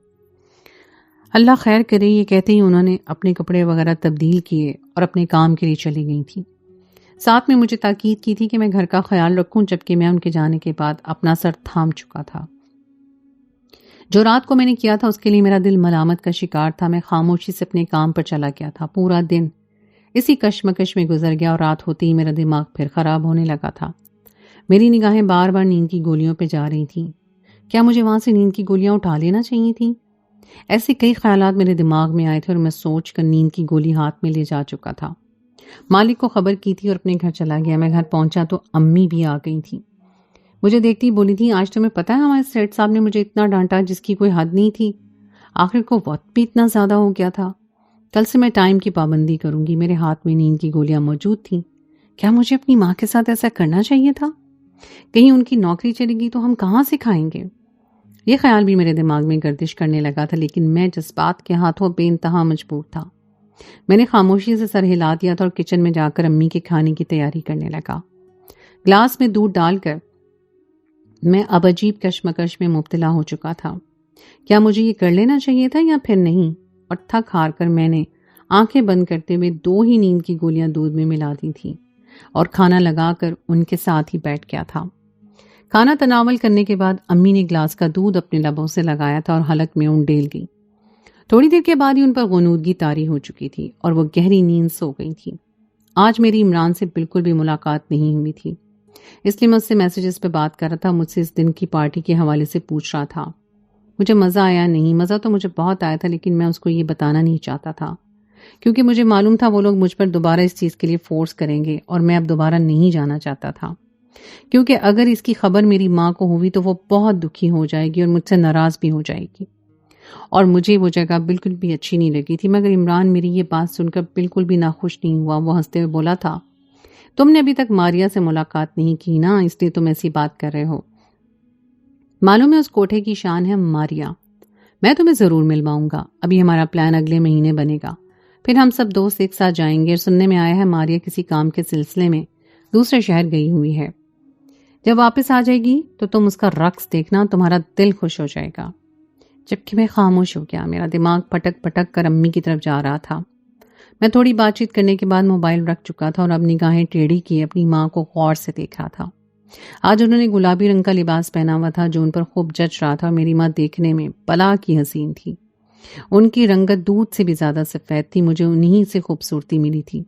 اللہ خیر کرے، یہ کہتے ہی انہوں نے اپنے کپڑے وغیرہ تبدیل کیے اور اپنے کام کے لیے چلی گئی تھیں. ساتھ میں مجھے تاکید کی تھی کہ میں گھر کا خیال رکھوں، جبکہ میں ان کے جانے کے بعد اپنا سر تھام چکا تھا. جو رات کو میں نے کیا تھا اس کے لیے میرا دل ملامت کا شکار تھا. میں خاموشی سے اپنے کام پر چلا گیا تھا. پورا دن اسی کشمکش میں گزر گیا اور رات ہوتے ہی میرا دماغ پھر خراب ہونے لگا تھا. میری نگاہیں بار بار نیند کی گولیوں پہ جا رہی تھیں. کیا مجھے وہاں سے نیند کی گولیاں اٹھا لینا چاہیے تھیں؟ ایسے کئی خیالات میرے دماغ میں آئے تھے اور میں سوچ کر نیند کی گولی ہاتھ میں لے جا چکا تھا. مالک کو خبر کی تھی اور اپنے گھر چلا گیا. میں گھر پہنچا تو امی بھی آ گئی تھیں. مجھے دیکھتی بولی تھی، آج تمہیں پتہ ہے ہمارے سیٹ صاحب نے مجھے اتنا ڈانٹا جس کی کوئی حد نہیں تھی. آخر کو وقت بھی اتنا زیادہ ہو گیا تھا. کل سے میں ٹائم کی پابندی کروں گی. میرے ہاتھ میں نیند کی گولیاں موجود تھیں. کیا مجھے اپنی ماں کے ساتھ ایسا کرنا چاہیے تھا؟ کہیں ان کی نوکری چلے گی تو ہم کہاں سے کھائیں گے؟ یہ خیال بھی میرے دماغ میں گردش کرنے لگا تھا، لیکن میں جذبات کے ہاتھوں بے انتہا مجبور تھا. میں نے خاموشی سے سر ہلا دیا تھا اور کچن میں جا کر امی کے کھانے کی تیاری کرنے لگا. گلاس میں دودھ ڈال کر میں اب عجیب کشمکش میں مبتلا ہو چکا تھا. کیا مجھے یہ کر لینا چاہیے تھا یا پھر نہیں؟ اور تھک ہار کر میں نے آنکھیں بند کرتے ہوئے 2 ہی نیند کی گولیاں دودھ میں ملا دی تھیں اور کھانا لگا کر ان کے ساتھ ہی بیٹھ گیا تھا. کھانا تناول کرنے کے بعد امی نے گلاس کا دودھ اپنے لبوں سے لگایا تھا اور حلق میں ڈیل گئی۔ تھوڑی دیر کے بعد ہی ان پر غنودگی طاری ہو چکی تھی اور وہ گہری نیند سو گئی تھی۔ آج میری عمران سے بالکل بھی ملاقات نہیں ہوئی تھی، اس لیے میں اس سے میسیجز پہ بات کر رہا تھا، مجھ سے اس دن کی پارٹی کے حوالے سے پوچھ رہا تھا۔ مجھے مزہ آیا نہیں، مزہ تو مجھے بہت آیا تھا، لیکن میں اس کو یہ بتانا نہیں چاہتا تھا کیونکہ مجھے معلوم تھا وہ لوگ مجھ پر دوبارہ اس چیز کے لیے فورس کریں گے اور میں اب دوبارہ نہیں جانا چاہتا تھا، کیونکہ اگر اس کی خبر میری ماں کو ہوئی تو وہ بہت دکھی ہو جائے گی اور مجھ سے ناراض بھی ہو جائے گی، اور مجھے وہ جگہ بالکل بھی اچھی نہیں لگی تھی۔ مگر عمران میری یہ بات سن کر بالکل بھی ناخوش نہیں ہوا، وہ ہنستے ہوئے بولا تھا، تم نے ابھی تک ماریا سے ملاقات نہیں کی نا، اس لیے تم ایسی بات کر رہے ہو۔ معلوم ہے اس کوٹھے کی شان ہے ماریا، میں تمہیں ضرور ملواؤں گا، ابھی ہمارا پلان اگلے مہینے بنے گا، پھر ہم سب دوست ایک ساتھ جائیں گے، اور سننے میں آیا ہے ماریا کسی کام کے سلسلے میں دوسرے شہر گئی ہوئی ہے، جب واپس آ جائے گی تو تم اس کا رقص دیکھنا، تمہارا دل خوش ہو جائے گا۔ جبکہ میں خاموش ہو گیا، میرا دماغ پٹک پٹک کر امی کی طرف جا رہا تھا۔ میں تھوڑی بات چیت کرنے کے بعد موبائل رکھ چکا تھا اور اب نگاہیں ٹیڑھی کیے اپنی ماں کو غور سے دیکھ رہا تھا۔ آج انہوں نے گلابی رنگ کا لباس پہنا ہوا تھا جو ان پر خوب جچ رہا تھا، اور میری ماں دیکھنے میں بلا کی حسین تھی، ان کی رنگت دودھ سے بھی زیادہ سفید تھی، مجھے انہی سے خوبصورتی ملی تھی۔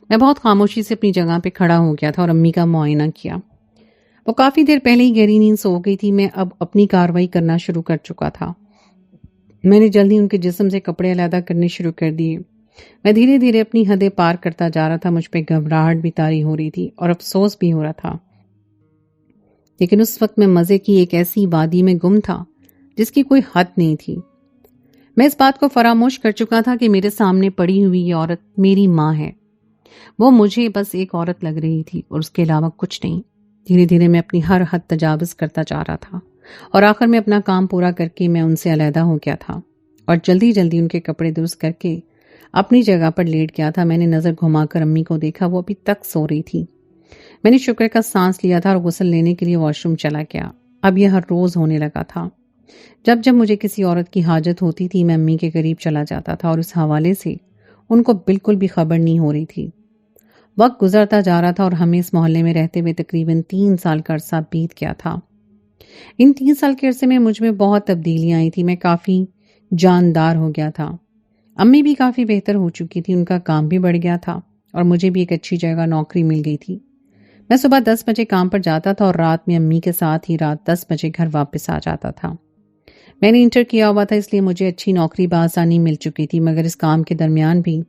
میں بہت خاموشی سے اپنی جگہ پہ کھڑا ہو گیا تھا اور امی کا معائنہ کیا۔ وہ کافی دیر پہلے ہی گہری نیند سو گئی تھی، میں اب اپنی کارروائی کرنا شروع کر چکا تھا۔ میں نے جلدی ان کے جسم سے کپڑے علیحدہ کرنے شروع کر دیے۔ میں دھیرے دھیرے اپنی حدیں پار کرتا جا رہا تھا، مجھ پہ گھبراہٹ بھی طاری ہو رہی تھی اور افسوس بھی ہو رہا تھا، لیکن اس وقت میں مزے کی ایک ایسی وادی میں گم تھا جس کی کوئی حد نہیں تھی۔ میں اس بات کو فراموش کر چکا تھا کہ میرے سامنے پڑی ہوئی یہ عورت میری ماں ہے، وہ مجھے بس ایک عورت لگ رہی تھی اور اس کے علاوہ کچھ نہیں۔ دھیرے دھیرے میں اپنی ہر حد تجاوز کرتا جا رہا تھا اور آخر میں اپنا کام پورا کر کے میں ان سے علیحدہ ہو گیا تھا اور جلدی جلدی ان کے کپڑے درست کر کے اپنی جگہ پر لیٹ گیا تھا۔ میں نے نظر گھما کر امی کو دیکھا، وہ ابھی تک سو رہی تھی۔ میں نے شکر کا سانس لیا تھا اور غسل لینے کے لیے واش روم چلا گیا۔ اب یہ ہر روز ہونے لگا تھا، جب جب مجھے کسی عورت کی حاجت ہوتی تھی میں امی کے قریب چلا جاتا تھا، اور اس حوالے سے ان کو بالکل بھی خبر نہیں ہو رہی تھی۔ وقت گزرتا جا رہا تھا اور ہمیں اس محلے میں رہتے ہوئے تقریباً 3 سال کا عرصہ بیت گیا تھا۔ ان 3 سال کے عرصے میں مجھ میں بہت تبدیلیاں آئی تھی، میں کافی جاندار ہو گیا تھا، امی بھی کافی بہتر ہو چکی تھی، ان کا کام بھی بڑھ گیا تھا اور مجھے بھی ایک اچھی جگہ نوکری مل گئی تھی۔ میں صبح 10 بجے کام پر جاتا تھا اور رات میں امی کے ساتھ ہی رات 10 بجے گھر واپس آ جاتا تھا۔ میں نے انٹر کیا ہوا تھا، اس لیے مجھے اچھی نوکری بآسانی مل چکی تھی، مگر اس کام کے درمیان بھی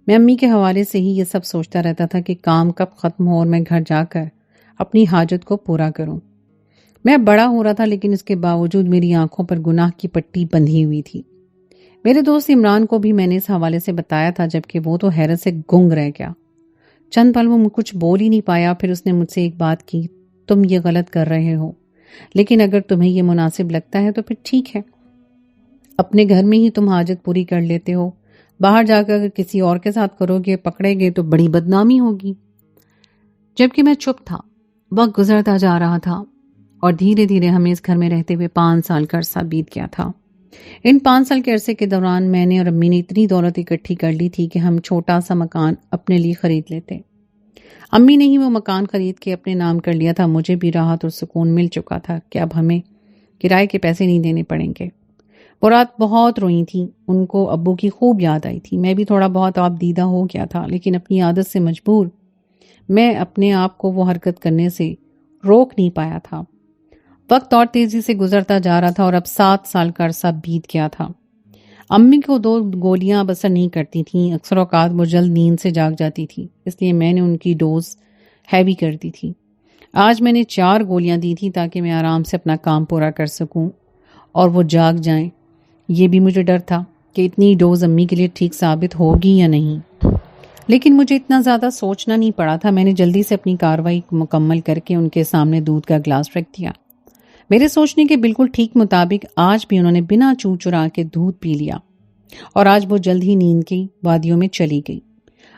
میں امی کے حوالے سے ہی یہ سب سوچتا رہتا تھا کہ کام کب ختم ہو اور میں گھر جا کر اپنی حاجت کو پورا کروں۔ میں اب بڑا ہو رہا تھا، لیکن اس کے باوجود میری آنکھوں پر گناہ کی پٹی بندھی ہوئی تھی۔ میرے دوست عمران کو بھی میں نے اس حوالے سے بتایا تھا، جبکہ وہ تو حیرت سے گنگ رہ گیا۔ چند پل وہ کچھ بول ہی نہیں پایا، پھر اس نے مجھ سے ایک بات کی، تم یہ غلط کر رہے ہو، لیکن اگر تمہیں یہ مناسب لگتا ہے تو پھر ٹھیک ہے، اپنے گھر میں ہی تم حاجت پوری کر لیتے ہو، باہر جا کر اگر کسی اور کے ساتھ کرو گے، پکڑے گے تو بڑی بدنامی ہوگی۔ جبکہ میں چپ تھا۔ وقت گزرتا جا رہا تھا اور دھیرے دھیرے ہمیں اس گھر میں رہتے ہوئے 5 سال کا عرصہ بیت گیا تھا۔ ان 5 سال کے عرصے کے دوران میں نے اور امی نے اتنی دولت اکٹھی کر لی تھی کہ ہم چھوٹا سا مکان اپنے لیے خرید لیتے۔ امی نے ہی وہ مکان خرید کے اپنے نام کر لیا تھا، مجھے بھی راحت اور سکون مل چکا تھا کہ اب ہمیں کرائے کے پیسے نہیں دینے پڑیں گے۔ وہ رات بہت روئی تھیں، ان کو ابو کی خوب یاد آئی تھی۔ میں بھی تھوڑا بہت آپ دیدہ ہو گیا تھا، لیکن اپنی عادت سے مجبور میں اپنے آپ کو وہ حرکت کرنے سے روک نہیں پایا تھا۔ وقت اور تیزی سے گزرتا جا رہا تھا اور اب 7 سال کا عرصہ بیت گیا تھا۔ امی کو 2 گولیاں اب اثر نہیں کرتی تھیں، اکثر اوقات وہ جلد نیند سے جاگ جاتی تھی، اس لیے میں نے ان کی ڈوز ہیوی کر دی تھی۔ آج میں نے 4 گولیاں دی تھی تاکہ میں آرام سے اپنا کام پورا کر سکوں اور وہ جاگ جائیں۔ یہ بھی مجھے ڈر تھا کہ اتنی ڈوز امی کے لیے ٹھیک ثابت ہوگی یا نہیں، لیکن مجھے اتنا زیادہ سوچنا نہیں پڑا تھا۔ میں نے جلدی سے اپنی کارروائی مکمل کر کے ان کے سامنے دودھ کا گلاس رکھ دیا۔ میرے سوچنے کے بالکل ٹھیک مطابق آج بھی انہوں نے بنا چو چرا کے دودھ پی لیا اور آج وہ جلد ہی نیند کی وادیوں میں چلی گئی۔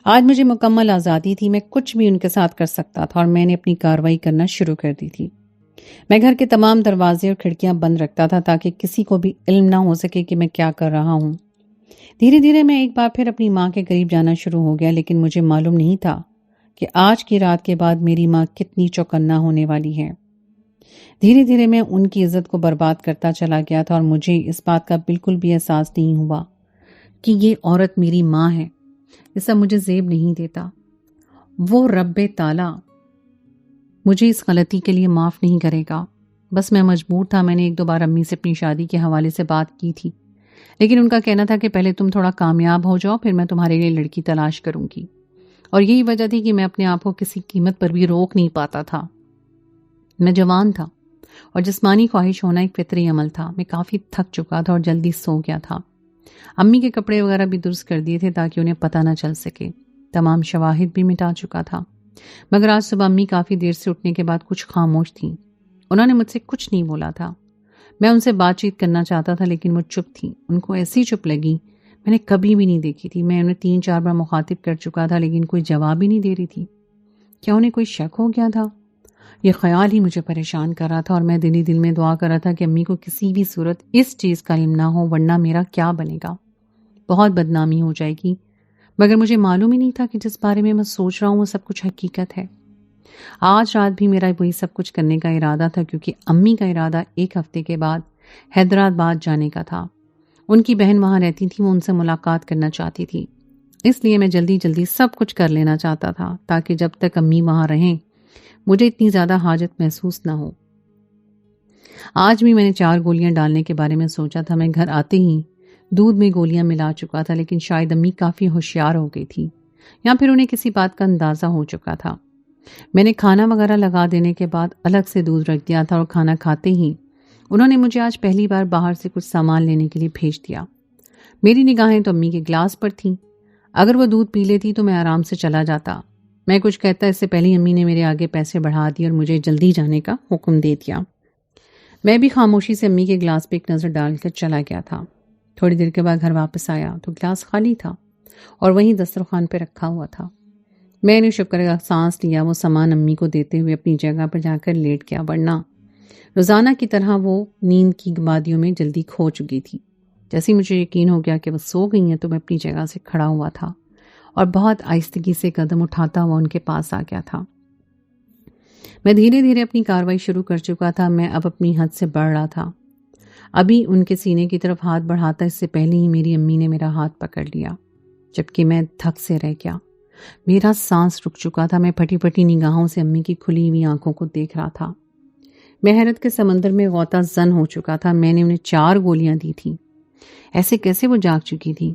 آج مجھے مکمل آزادی تھی، میں کچھ بھی ان کے ساتھ کر سکتا تھا اور میں نے اپنی کارروائی کرنا شروع کر دی تھی۔ میں گھر کے تمام دروازے اور کھڑکیاں بند رکھتا تھا تاکہ کسی کو بھی علم نہ ہو سکے کہ میں کیا کر رہا ہوں۔ دھیرے دھیرے میں ایک بار پھر اپنی ماں کے قریب جانا شروع ہو گیا، لیکن مجھے معلوم نہیں تھا کہ آج کی رات کے بعد میری ماں کتنی چوکنا ہونے والی ہے۔ دھیرے دھیرے میں ان کی عزت کو برباد کرتا چلا گیا تھا اور مجھے اس بات کا بالکل بھی احساس نہیں ہوا کہ یہ عورت میری ماں ہے۔ یہ سب مجھے زیب نہیں دیتا۔ وہ رب تعالیٰ مجھے اس غلطی کے لیے معاف نہیں کرے گا۔ بس میں مجبور تھا۔ میں نے ایک دو بار امی سے اپنی شادی کے حوالے سے بات کی تھی، لیکن ان کا کہنا تھا کہ پہلے تم تھوڑا کامیاب ہو جاؤ، پھر میں تمہارے لیے لڑکی تلاش کروں گی۔ اور یہی وجہ تھی کہ میں اپنے آپ کو کسی قیمت پر بھی روک نہیں پاتا تھا۔ میں جوان تھا اور جسمانی خواہش ہونا ایک فطری عمل تھا۔ میں کافی تھک چکا تھا اور جلدی سو گیا تھا۔ امی کے کپڑے وغیرہ بھی درست کر دیے تھے تاکہ انہیں پتہ نہ چل سکے۔ تمام شواہد بھی مٹا چکا تھا، مگر آج صبح امی کافی دیر سے اٹھنے کے بعد کچھ خاموش تھیں۔ انہوں نے مجھ سے کچھ نہیں بولا تھا۔ میں ان سے بات چیت کرنا چاہتا تھا لیکن وہ چپ تھیں۔ ان کو ایسی چپ لگی میں نے کبھی بھی نہیں دیکھی تھی۔ میں انہیں 3-4 بار مخاطب کر چکا تھا لیکن کوئی جواب ہی نہیں دے رہی تھی۔ کیا انہیں کوئی شک ہو گیا تھا؟ یہ خیال ہی مجھے پریشان کر رہا تھا اور میں دل ہی دل میں دعا کر رہا تھا کہ امی کو کسی بھی صورت اس چیز کا علم نہ ہو، ورنہ میرا کیا بنے گا؟ بہت بدنامی ہو جائے گی۔ مگر مجھے معلوم ہی نہیں تھا کہ جس بارے میں سوچ رہا ہوں وہ سب کچھ حقیقت ہے۔ آج رات بھی میرا وہی سب کچھ کرنے کا ارادہ تھا، کیونکہ امی کا ارادہ 1 ہفتے کے بعد حیدرآباد جانے کا تھا۔ ان کی بہن وہاں رہتی تھی، وہ ان سے ملاقات کرنا چاہتی تھی۔ اس لیے میں جلدی جلدی سب کچھ کر لینا چاہتا تھا تاکہ جب تک امی وہاں رہیں مجھے اتنی زیادہ حاجت محسوس نہ ہو۔ آج بھی میں نے 4 گولیاں ڈالنے کے بارے میں سوچا تھا۔ میں گھر آتے ہی دودھ میں گولیاں ملا چکا تھا، لیکن شاید امی کافی ہوشیار ہو گئی تھی یا پھر انہیں کسی بات کا اندازہ ہو چکا تھا۔ میں نے کھانا وغیرہ لگا دینے کے بعد الگ سے دودھ رکھ دیا تھا اور کھانا کھاتے ہی انہوں نے مجھے آج پہلی بار باہر سے کچھ سامان لینے کے لیے بھیج دیا۔ میری نگاہیں تو امی کے گلاس پر تھیں۔ اگر وہ دودھ پی لیتی تو میں آرام سے چلا جاتا۔ میں کچھ کہتا اس سے پہلے امی نے میرے آگے پیسے بڑھا دیے اور مجھے جلدی جانے کا حکم دے دیا۔ میں بھی خاموشی سے امی کے گلاس پہ ایک نظر ڈال کر چلا گیا تھا۔ تھوڑی دیر کے بعد گھر واپس آیا تو گلاس خالی تھا اور وہیں دسترخوان پہ رکھا ہوا تھا۔ میں نے شکر کا سانس لیا۔ وہ سامان امی کو دیتے ہوئے اپنی جگہ پر جا کر لیٹ گیا، ورنہ روزانہ کی طرح وہ نیند کی وادیوں میں جلدی کھو چکی تھی۔ جیسے مجھے یقین ہو گیا کہ وہ سو گئی ہیں تو میں اپنی جگہ سے کھڑا ہوا تھا اور بہت آہستگی سے قدم اٹھاتا ہوا ان کے پاس آ گیا تھا۔ میں دھیرے دھیرے اپنی کارروائی شروع کر چکا تھا۔ میں اب اپنی حد سے بڑھ رہا تھا۔ ابھی ان کے سینے کی طرف ہاتھ بڑھاتا اس سے پہلے ہی میری امی نے میرا ہاتھ پکڑ لیا، جبکہ میں دھک سے رہ گیا۔ میرا سانس رک چکا تھا۔ میں پھٹی پھٹی نگاہوں سے امی کی کھلی ہوئی آنکھوں کو دیکھ رہا تھا۔ میں حیرت کے سمندر میں غوطہ زن ہو چکا تھا۔ میں نے انہیں 4 گولیاں دی تھیں۔ ایسے کیسے وہ جاگ چکی تھی؟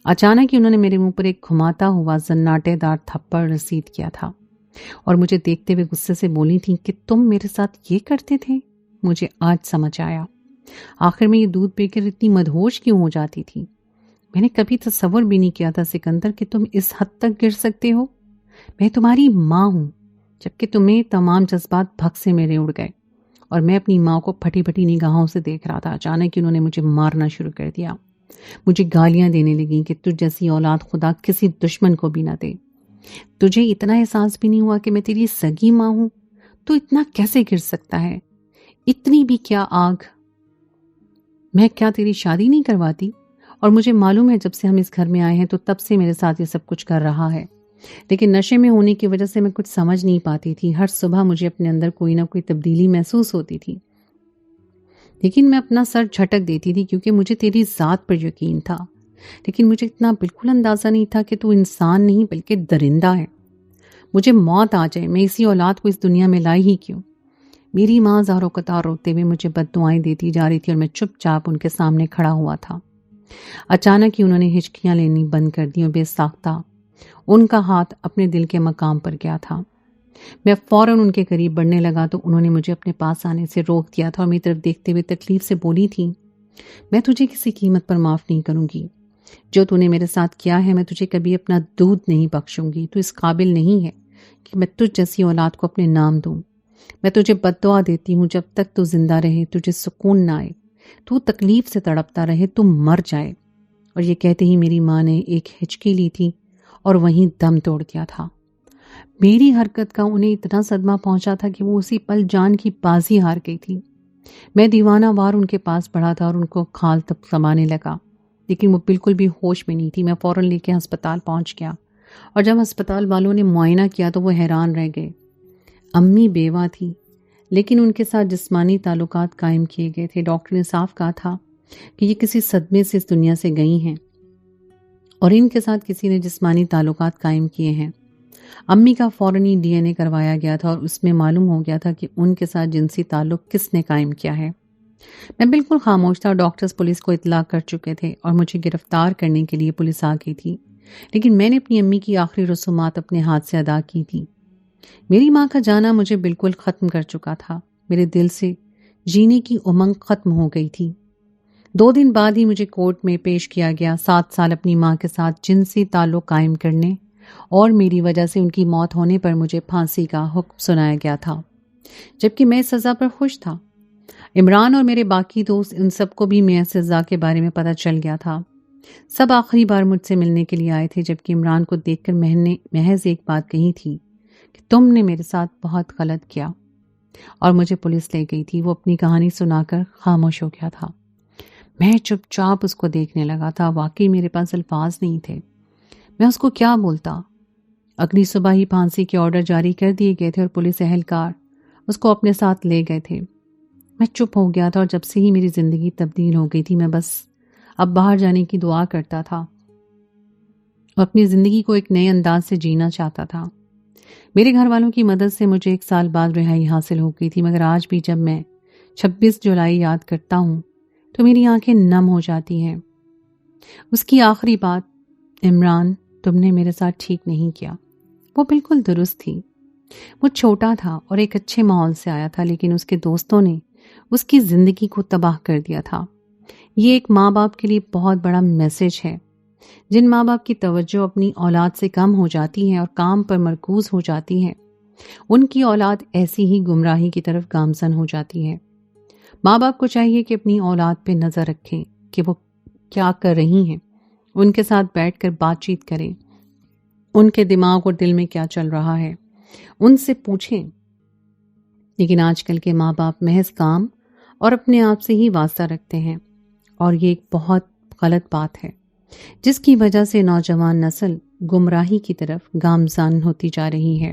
اچانک ہی انہوں نے میرے منہ پر ایک گھماتا ہوا زناٹے دار تھپڑ رسید کیا تھا اور مجھے دیکھتے ہوئے غصے سے بولی تھی کہ تم میرے ساتھ یہ کرتے تھے؟ مجھے آج سمجھ آیا آخر میں یہ دودھ پی کر اتنی مدہوش کیوں ہو جاتی تھی۔ میں نے کبھی تصور بھی نہیں کیا تھا سکندر کہ تم اس حد تک گر سکتے ہو۔ میں تمہاری ماں ہوں، جبکہ تمہیں تمام جذبات بھگ سے میرے اڑ گئے اور میں اپنی ماں کو پھٹی پھٹی نگاہوں سے دیکھ رہا تھا۔ اچانک انہوں نے مجھے مارنا شروع کر دیا۔ مجھے گالیاں دینے لگیں کہ تجھ جیسی اولاد خدا کسی دشمن کو بھی نہ دے۔ تجھے اتنا احساس بھی نہیں ہوا کہ میں تیری سگی ماں ہوں؟ تو اتنا کیسے گر سکتا ہے؟ اتنی بھی کیا آگ؟ میں کیا تیری شادی نہیں کرواتی؟ اور مجھے معلوم ہے جب سے ہم اس گھر میں آئے ہیں تو تب سے میرے ساتھ یہ سب کچھ کر رہا ہے، لیکن نشے میں ہونے کی وجہ سے میں کچھ سمجھ نہیں پاتی تھی۔ ہر صبح مجھے اپنے اندر کوئی نہ کوئی تبدیلی محسوس ہوتی تھی، لیکن میں اپنا سر جھٹک دیتی تھی کیونکہ مجھے تیری ذات پر یقین تھا، لیکن مجھے اتنا بالکل اندازہ نہیں تھا کہ تو انسان نہیں بلکہ درندہ ہے۔ مجھے موت آ جائے، میں اسی اولاد کو اس دنیا میں لائی ہی کیوں؟ میری ماں زار و قطار روتے ہوئے مجھے بد دعائیں دیتی جا رہی تھی اور میں چپ چاپ ان کے سامنے کھڑا ہوا تھا۔ اچانک ہی انہوں نے ہچکیاں لینی بند کر دی اور بے ساختہ ان کا ہاتھ اپنے دل کے مقام پر گیا تھا۔ میں فوراً ان کے قریب بڑھنے لگا تو انہوں نے مجھے اپنے پاس آنے سے روک دیا تھا اور میری طرف دیکھتے ہوئے تکلیف سے بولی تھی، میں تجھے کسی قیمت پر معاف نہیں کروں گی۔ جو تو نے میرے ساتھ کیا ہے میں تجھے کبھی اپنا دودھ نہیں بخشوں گی۔ تو اس قابل نہیں ہے کہ میں تجھ جیسی اولاد کو اپنے نام دوں۔ میں تجھے بد دعا دیتی ہوں جب تک تو زندہ رہے تجھے سکون نہ آئے، تو تکلیف سے تڑپتا رہے، تو مر جائے۔ اور یہ کہتے ہی میری ماں نے ایک ہچکی لی تھی اور وہیں دم توڑ دیا تھا۔ میری حرکت کا انہیں اتنا صدمہ پہنچا تھا کہ وہ اسی پل جان کی بازی ہار گئی تھی۔ میں دیوانہ وار ان کے پاس بڑھا تھا اور ان کو کھال تب سمانے لگا، لیکن وہ بالکل بھی ہوش میں نہیں تھی۔ میں فوراً لے کے ہسپتال پہنچ گیا اور جب ہسپتال والوں نے معائنہ کیا تو وہ حیران رہ گئے۔ امی بیوہ تھی لیکن ان کے ساتھ جسمانی تعلقات قائم کیے گئے تھے۔ ڈاکٹر نے صاف کہا تھا کہ یہ کسی صدمے سے اس دنیا سے گئی ہیں اور ان کے ساتھ کسی نے جسمانی تعلقات قائم کیے ہیں۔ امی کا فوراً ہی ڈی این اے کروایا گیا تھا اور اس میں معلوم ہو گیا تھا کہ ان کے ساتھ جنسی تعلق کس نے قائم کیا ہے۔ میں بالکل خاموش تھا اور ڈاکٹرز پولیس کو اطلاع کر چکے تھے اور مجھے گرفتار کرنے کے لیے پولیس آ گئی تھی، لیکن میں نے اپنی امی کی آخری رسومات اپنے ہاتھ سے ادا کی تھی۔ میری ماں کا جانا مجھے بالکل ختم کر چکا تھا۔ میرے دل سے جینے کی امنگ ختم ہو گئی تھی۔ 2 دن بعد ہی مجھے کورٹ میں پیش کیا گیا۔ 7 سال اپنی ماں کے ساتھ جنسی تعلق قائم کرنے اور میری وجہ سے ان کی موت ہونے پر مجھے پھانسی کا حکم سنایا گیا تھا، جبکہ میں اس سزا پر خوش تھا۔ عمران اور میرے باقی دوست، ان سب کو بھی میں سزا کے بارے میں پتہ چل گیا تھا۔ سب آخری بار مجھ سے ملنے کے لیے آئے تھے، جبکہ عمران کو دیکھ کر محض ایک بات کہی تھی کہ تم نے میرے ساتھ بہت غلط کیا، اور مجھے پولیس لے گئی تھی۔ وہ اپنی کہانی سنا کر خاموش ہو گیا تھا۔ میں چپ چاپ اس کو دیکھنے لگا تھا۔ واقعی میرے پاس الفاظ نہیں تھے۔ میں اس کو کیا بولتا؟ اگلی صبح ہی پھانسی کے آرڈر جاری کر دیے گئے تھے اور پولیس اہلکار اس کو اپنے ساتھ لے گئے تھے۔ میں چپ ہو گیا تھا اور جب سے ہی میری زندگی تبدیل ہو گئی تھی۔ میں بس اب باہر جانے کی دعا کرتا تھا اور اپنی زندگی کو ایک نئے انداز سے جینا چاہتا تھا۔ میرے گھر والوں کی مدد سے مجھے 1 سال بعد رہائی حاصل ہو گئی تھی، مگر آج بھی جب میں 26 جولائی یاد کرتا ہوں تو میری آنکھیں نم ہو جاتی ہیں۔ اس کی آخری بات، عمران تم نے میرے ساتھ ٹھیک نہیں کیا، وہ بالکل درست تھی۔ وہ چھوٹا تھا اور ایک اچھے ماحول سے آیا تھا، لیکن اس کے دوستوں نے اس کی زندگی کو تباہ کر دیا تھا۔ یہ ایک ماں باپ کے لیے بہت بڑا میسج ہے۔ جن ماں باپ کی توجہ اپنی اولاد سے کم ہو جاتی ہے اور کام پر مرکوز ہو جاتی ہے، ان کی اولاد ایسی ہی گمراہی کی طرف گامزن ہو جاتی ہے۔ ماں باپ کو چاہیے کہ اپنی اولاد پہ نظر رکھیں کہ وہ کیا کر رہی ہیں، ان کے ساتھ بیٹھ کر بات چیت کریں، ان کے دماغ اور دل میں کیا چل رہا ہے ان سے پوچھیں۔ لیکن آج کل کے ماں باپ محض کام اور اپنے آپ سے ہی واسطہ رکھتے ہیں، اور یہ ایک بہت غلط بات ہے، جس کی وجہ سے نوجوان نسل گمراہی کی طرف گامزن ہوتی جا رہی ہے۔